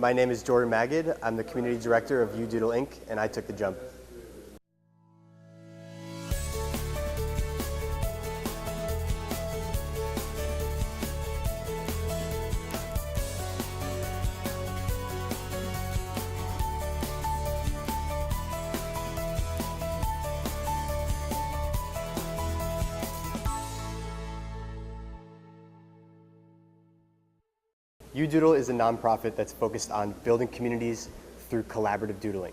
My name is Jordan Magid. I'm the community director of U-Doodle Inc., and I took the jump. U-Doodle is a nonprofit that's focused on building communities through collaborative doodling.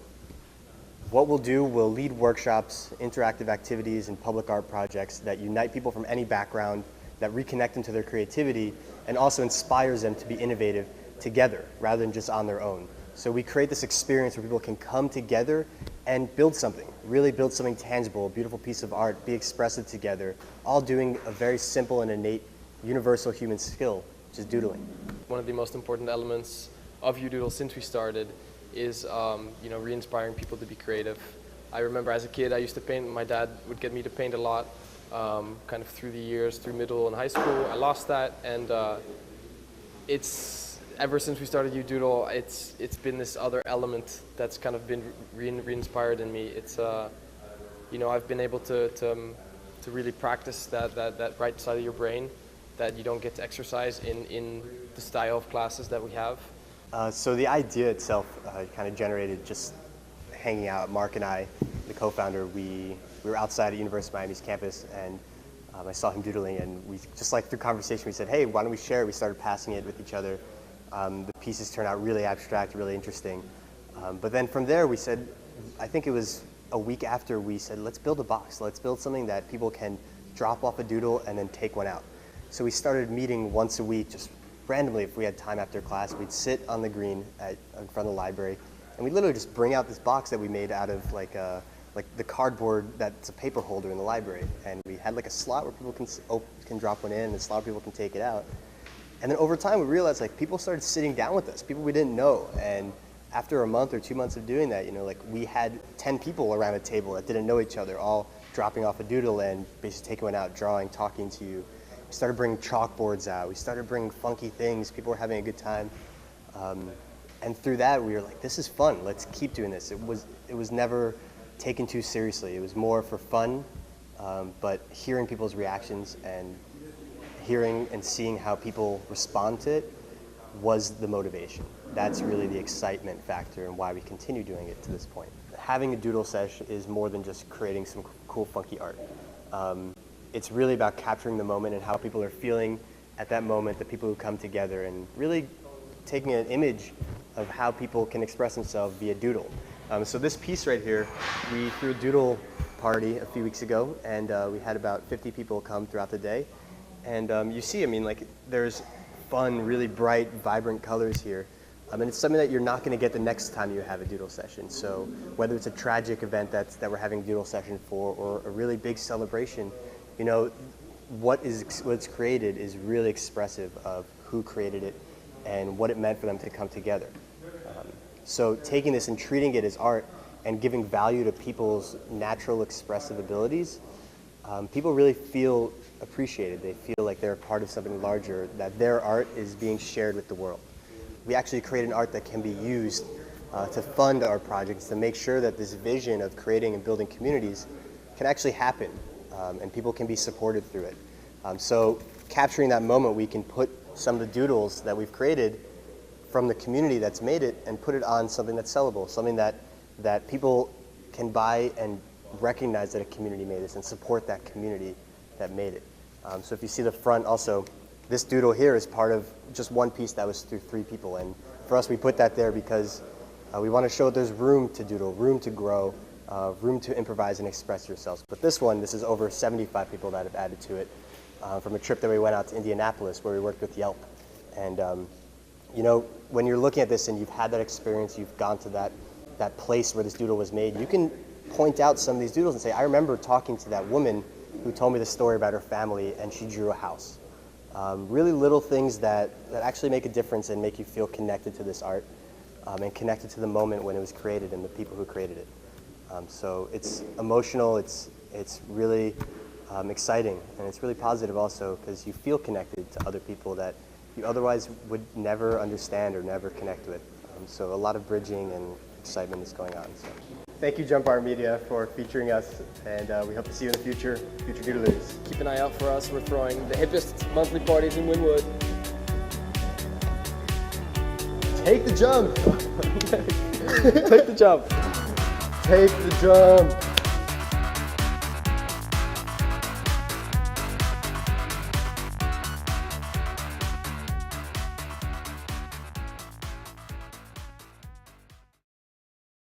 What we'll do, we'll lead workshops, interactive activities, and public art projects that unite people from any background, that reconnect them to their creativity, and also inspires them to be innovative together rather than just on their own. So we create this experience where people can come together and build something, really build something tangible, a beautiful piece of art, be expressive together, all doing a very simple and innate universal human skill, which is doodling. One of the most important elements of U-Doodle since we started is re-inspiring people to be creative. I remember as a kid I used to paint. My dad would get me to paint a lot, kind of through the years, through middle and high school. I lost that, and it's ever since we started U-Doodle, it's been this other element that's kind of been re-inspired in me. It's I've been able to really practice that right side of your brain that you don't get to exercise in the style of classes that we have. So the idea itself kind of generated just hanging out. Mark and I, the co-founder, we were outside at University of Miami's campus, and I saw him doodling, and we just like through conversation we said, hey, why don't we share it? We started passing it with each other. The pieces turned out really abstract, really interesting. But then from there we said, I think it was a week after, we said, let's build a box. Let's build something that people can drop off a doodle and then take one out. So we started meeting once a week, just randomly if we had time after class. We'd sit on the green in front of the library, and we'd literally just bring out this box that we made out of like the cardboard that's a paper holder in the library. And we had like a slot where people can drop one in, and a slot where people can take it out. And then over time we realized like people started sitting down with us, people we didn't know. And after a month or 2 months of doing that, like we had 10 people around a table that didn't know each other, all dropping off a doodle and basically taking one out, drawing, talking to you. We started bringing chalkboards out. We started bringing funky things. People were having a good time. And through that, we were like, this is fun. Let's keep doing this. It was never taken too seriously. It was more for fun, but hearing people's reactions and hearing and seeing how people respond to it was the motivation. That's really the excitement factor and why we continue doing it to this point. Having a doodle sesh is more than just creating some cool, funky art. It's really about capturing the moment and how people are feeling at that moment, the people who come together, and really taking an image of how people can express themselves via doodle. So this piece right here, we threw a doodle party a few weeks ago, and we had about 50 people come throughout the day. And you see, there's fun, really bright, vibrant colors here. And it's something that you're not going to get the next time you have a doodle session. So whether it's a tragic event that we're having a doodle session for, or a really big celebration, what's created is really expressive of who created it and what it meant for them to come together. So taking this and treating it as art and giving value to people's natural expressive abilities, people really feel appreciated. They feel like they're a part of something larger, that their art is being shared with the world. We actually create an art that can be used to fund our projects, to make sure that this vision of creating and building communities can actually happen. And people can be supported through it. So capturing that moment, we can put some of the doodles that we've created from the community that's made it and put it on something that's sellable, something that people can buy and recognize that a community made this and support that community that made it. So if you see the front also, this doodle here is part of just one piece that was through 3 people. And for us, we put that there because we want to show there's room to doodle, room to grow, room to improvise and express yourselves. But this is over 75 people that have added to it from a trip that we went out to Indianapolis where we worked with Yelp. And when you're looking at this and you've had that experience, you've gone to that place where this doodle was made, you can point out some of these doodles and say, I remember talking to that woman who told me the story about her family and she drew a house. Really little things that actually make a difference and make you feel connected to this art and connected to the moment when it was created and the people who created it. So it's emotional, it's really exciting, and it's really positive also because you feel connected to other people that you otherwise would never understand or never connect with. So a lot of bridging and excitement is going on. So. Thank you, JumpArt Media, for featuring us, and we hope to see you in the future doodlers. Keep an eye out for us. We're throwing the hippest monthly parties in Wynwood. Take the jump! Take the jump. Take the jump!